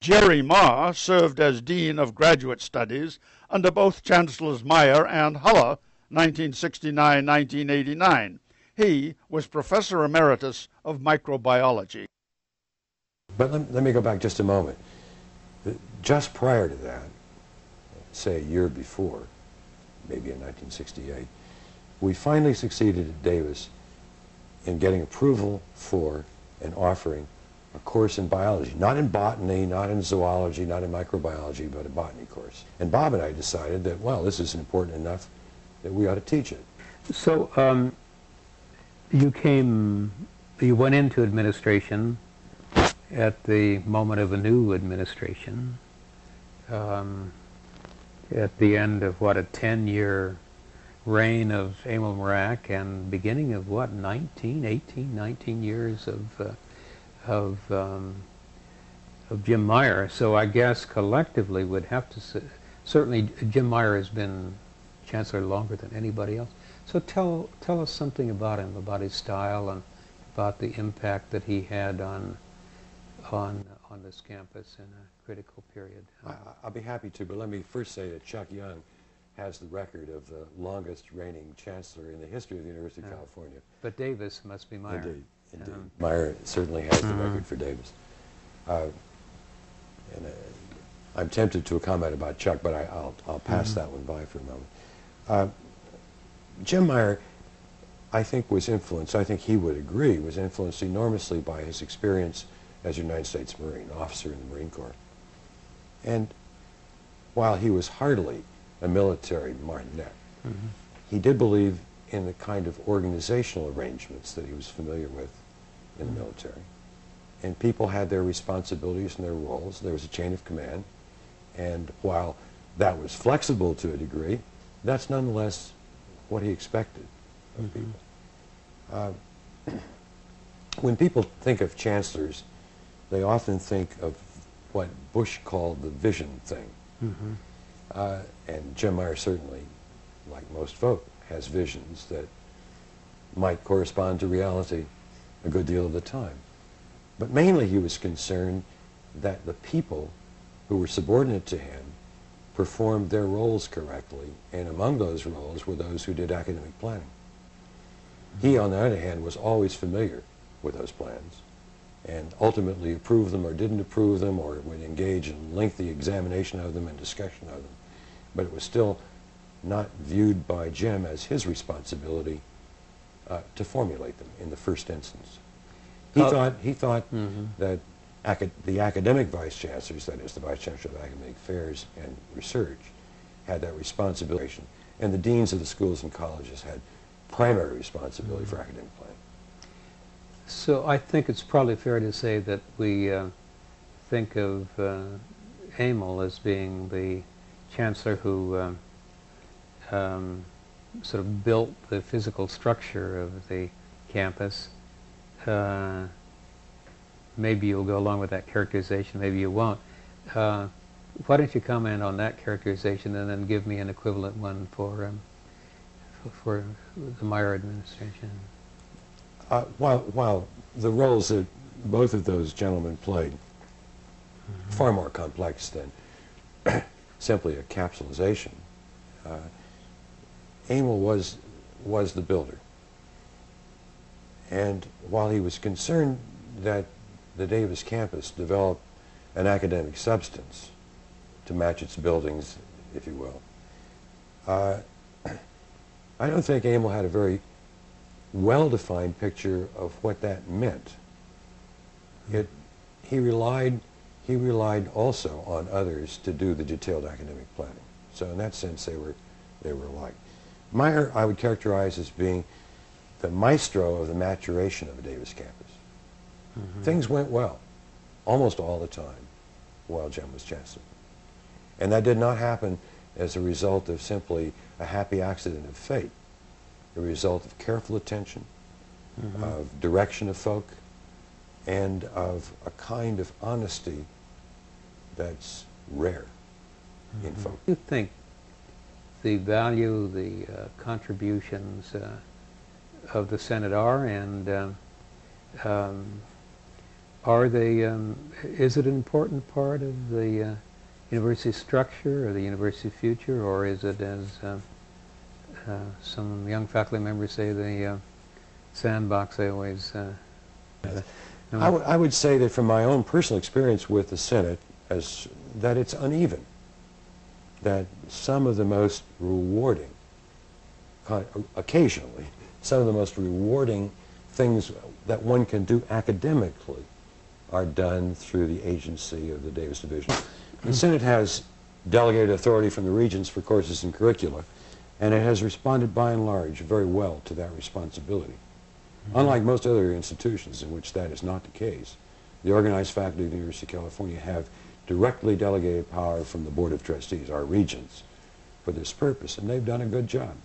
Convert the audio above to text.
Jerry Marr served as Dean of Graduate Studies under both Chancellors Meyer and Huller, 1969-1989. He was Professor Emeritus of Microbiology. But let me go back just a moment. Just prior to that, say a year before, maybe in 1968, we finally succeeded at Davis in getting approval for and offering a course in biology, not in botany, not in zoology, not in microbiology, but a botany course. And Bob and I decided that, well, this is important enough that we ought to teach it. So you went into administration at the moment of a new administration, at the end of what, a 10-year reign of Emil Marak, and beginning of what, 19 years of Jim Meyer. So I guess collectively we'd have to say, certainly Jim Meyer has been chancellor longer than anybody else. So tell us something about him, about his style, and about the impact that he had on this campus in a critical period. I'll be happy to, but let me first say that Chuck Young has the record of the longest reigning chancellor in the history of the University of California. But Davis must be Meyer. Indeed. Meyer certainly has the record for Davis. I'm tempted to comment about Chuck, but I'll pass that one by for a moment. Jim Meyer, I think, was influenced, I think he would agree, was influenced enormously by his experience as a United States Marine, officer in the Marine Corps. And while he was hardly a military martinet, he did believe in the kind of organizational arrangements that he was familiar with in the military. And people had their responsibilities and their roles. There was a chain of command. And while that was flexible to a degree, that's nonetheless what he expected of people. When people think of chancellors, they often think of what Bush called the vision thing. And Jim Meyer certainly, like most folk, has visions that might correspond to reality a good deal of the time. But mainly he was concerned that the people who were subordinate to him performed their roles correctly, and among those roles were those who did academic planning. He, on the other hand, was always familiar with those plans and ultimately approved them or didn't approve them, or would engage in lengthy examination of them and discussion of them. But it was still not viewed by Jim as his responsibility to formulate them in the first instance. He thought that the academic vice chancellors, that is the vice chancellor of academic affairs and research, had that responsibility, and the deans of the schools and colleges had primary responsibility for academic planning. So I think it's probably fair to say that we think of Emil as being the chancellor who sort of built the physical structure of the campus. Maybe you'll go along with that characterization, maybe you won't. Why don't you comment on that characterization and then give me an equivalent one for the Meyer administration? While the roles that both of those gentlemen played far more complex than simply a capsulization, Emil was the builder. And while he was concerned that the Davis campus develop an academic substance to match its buildings, if you will, I don't think Emil had a very well-defined picture of what that meant. He relied also on others to do the detailed academic planning. So in that sense, they were alike. Meyer, I would characterize as being the maestro of the maturation of the Davis campus. Things went well, almost all the time, while Jim was chancellor. And that did not happen as a result of simply a happy accident of fate, a result of careful attention, of direction of folk, and of a kind of honesty that's rare in folk. Do you think the value, the contributions Are they, is it an important part of the university structure or the university future, or is it, as some young faculty members say, the sandbox they always... I would say that from my own personal experience with the Senate, that it's uneven. That some of the most rewarding, occasionally, some of the most rewarding things that one can do academically are done through the agency of the Davis Division. The Senate has delegated authority from the regents for courses and curricula, and it has responded by and large very well to that responsibility. Unlike most other institutions in which that is not the case, the organized faculty of the University of California have directly delegated power from the Board of Trustees, our regents, for this purpose, and they've done a good job.